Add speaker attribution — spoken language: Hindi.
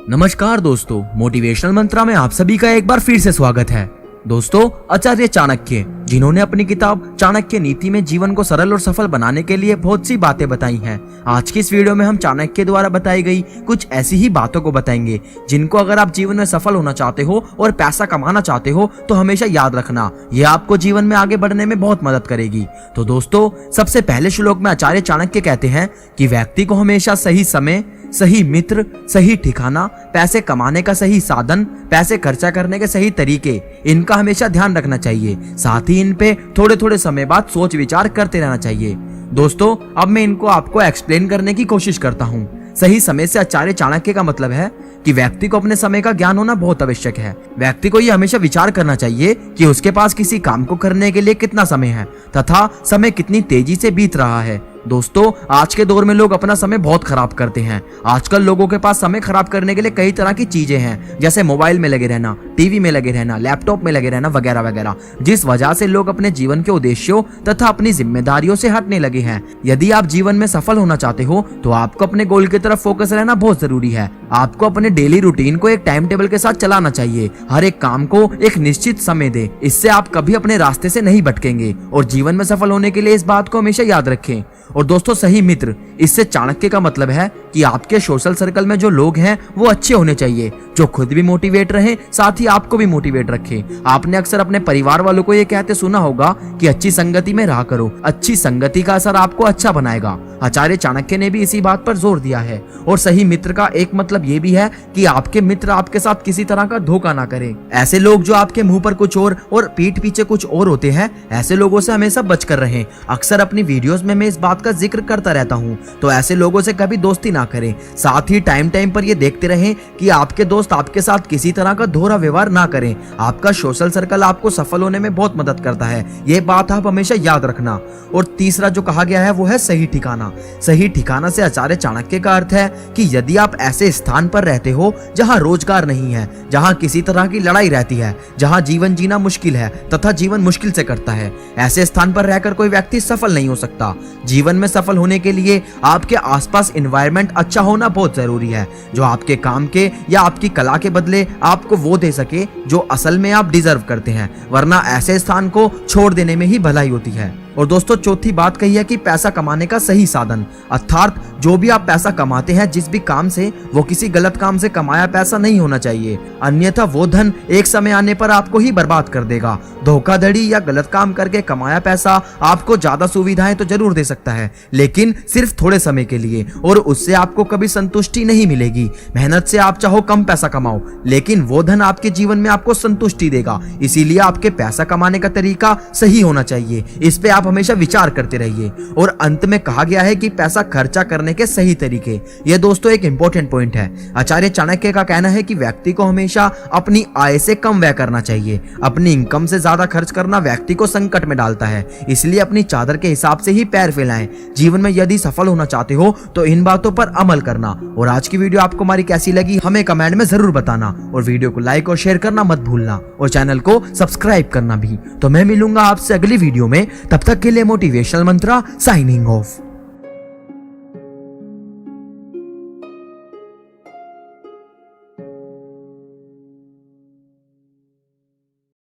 Speaker 1: नमस्कार दोस्तों, मोटिवेशनल मंत्रा में आप सभी का एक बार फिर से स्वागत है। दोस्तों, आचार्य चाणक्य जिन्होंने अपनी किताब चाणक्य नीति में जीवन को सरल और सफल बनाने के लिए बहुत सी बातें बताई हैं। आज की इस वीडियो में हम चाणक्य द्वारा बताई गई कुछ ऐसी ही बातों को बताएंगे जिनको अगर आप जीवन में सफल होना चाहते हो और पैसा कमाना चाहते हो तो हमेशा याद रखना, ये आपको जीवन में आगे बढ़ने में बहुत मदद करेगी। तो दोस्तों, सबसे पहले श्लोक में आचार्य चाणक्य कहते हैं कि व्यक्ति को हमेशा सही समय, सही मित्र, सही ठिकाना, पैसे कमाने का सही साधन, पैसे खर्चा करने के सही तरीके, इनका हमेशा ध्यान रखना चाहिए। साथ ही इन पे थोड़े थोड़े समय बाद सोच विचार करते रहना चाहिए। दोस्तों, अब मैं इनको आपको एक्सप्लेन करने की कोशिश करता हूँ। सही समय से आचार्य चाणक्य का मतलब है कि व्यक्ति को अपने समय का ज्ञान होना बहुत आवश्यक है। व्यक्ति को यह हमेशा विचार करना चाहिए कि उसके पास किसी काम को करने के लिए कितना समय है तथा समय कितनी तेजी से बीत रहा है। दोस्तों, आज के दौर में लोग अपना समय बहुत खराब करते हैं। आजकल लोगों के पास समय खराब करने के लिए कई तरह की चीजें हैं, जैसे मोबाइल में लगे रहना, टीवी में लगे रहना, लैपटॉप में लगे रहना वगैरह वगैरह, जिस वजह से लोग अपने जीवन के उद्देश्यों तथा अपनी जिम्मेदारियों से हटने लगे हैं। यदि आप जीवन में सफल होना चाहते हो तो आपको अपने गोल की तरफ फोकस रहना बहुत जरूरी है। आपको अपने डेली रूटीन को एक टाइम टेबल के साथ चलाना चाहिए। हर एक काम को एक निश्चित समय दे, इससे आप कभी अपने रास्ते से नहीं भटकेंगे और जीवन में सफल होने के लिए इस बात को हमेशा याद रखें। और दोस्तों, सही मित्र, इससे चाणक्य का मतलब है कि आपके सोशल सर्कल में जो लोग हैं वो अच्छे होने चाहिए, जो खुद भी मोटिवेट रहे, साथ ही आपको भी मोटिवेट रखें। आपने अक्सर अपने परिवार वालों को ये कहते सुना होगा कि अच्छी संगति में रहा करो, अच्छी संगति का असर आपको अच्छा बनाएगा। आचार्य चाणक्य ने भी इसी बात पर जोर दिया है। और सही मित्र का एक मतलब ये भी है कि आपके मित्र आपके साथ किसी तरह का धोखा ना करें। ऐसे लोग जो आपके मुंह पर कुछ और पीठ पीछे कुछ और होते हैं, ऐसे लोगों से हमेशा बचकर रहें। अक्सर अपनी वीडियोस में मैं इस बात का जिक्र करता रहता हूँ, तो ऐसे लोगों से कभी दोस्ती ना करें। साथ ही टाइम टाइम पर ये देखते रहें कि आपके दोस्त आपके साथ किसी तरह का दोहरा व्यवहार ना करें। आपका सोशल सर्कल आपको सफल होने में बहुत मदद करता है, ये बात आप हमेशा याद रखना। और तीसरा जो कहा गया है वो है सही ठिकाना। सही ठिकाना से आचार्य चाणक्य का अर्थ है कि यदि आप ऐसे स्थान पर रहते हो जहां रोजगार नहीं है, जहां किसी तरह की लड़ाई रहती है, जहां जीवन जीना मुश्किल है तथा जीवन मुश्किल से कटता है, ऐसे स्थान पर रहकर कोई व्यक्ति सफल नहीं हो सकता। जीवन में सफल होने के लिए आपके आसपास एनवायरनमेंट अच्छा होना बहुत जरूरी है, जो आपके काम के या आपकी कला के बदले आपको वो दे सके जो असल में आप डिजर्व करते हैं, वरना ऐसे स्थान को छोड़ देने में ही भलाई होती है। और दोस्तों, चौथी बात कही है कि पैसा कमाने का सही साधन, अर्थात जो भी आप पैसा कमाते हैं जिस भी काम से, वो किसी गलत काम से कमाया पैसा नहीं होना चाहिए, अन्यथा वो धन एक समय आने पर आपको ही बर्बाद कर देगा। धोखाधड़ी या गलत काम करके कमाया पैसा आपको ज्यादा सुविधाएं तो जरूर दे सकता है, लेकिन सिर्फ थोड़े समय के लिए, और उससे आपको कभी संतुष्टि नहीं मिलेगी। मेहनत से आप चाहो कम पैसा कमाओ, लेकिन वो धन आपके जीवन में आपको संतुष्टि देगा। इसीलिए आपके पैसा कमाने का तरीका सही होना चाहिए, इस पे आप हमेशा विचार करते रहिए। और अंत में कहा गया है कि पैसा खर्चा करने के सही तरीके। यह दोस्तों एक इंपॉर्टेंट पॉइंट है। आचार्य चाणक्य का कहना है कि व्यक्ति को हमेशा अपनी आय से कम व्यय करना चाहिए। अपनी इनकम से ज्यादा खर्च करना व्यक्ति को संकट में डालता है, इसलिए अपनी चादर के हिसाब से ही पैर फैलाएं। जीवन में यदि सफल होना चाहते हो तो इन बातों पर अमल करना। और आज की वीडियो आपको हमारी कैसी लगी हमें कमेंट में जरूर बताना, और वीडियो को लाइक और शेयर करना मत भूलना, और चैनल को सब्सक्राइब करना भी। तो मैं मिलूंगा आपसे अगली वीडियो में, तब तक के लिए मोटिवेशनल मंत्रा साइनिंग ऑफ।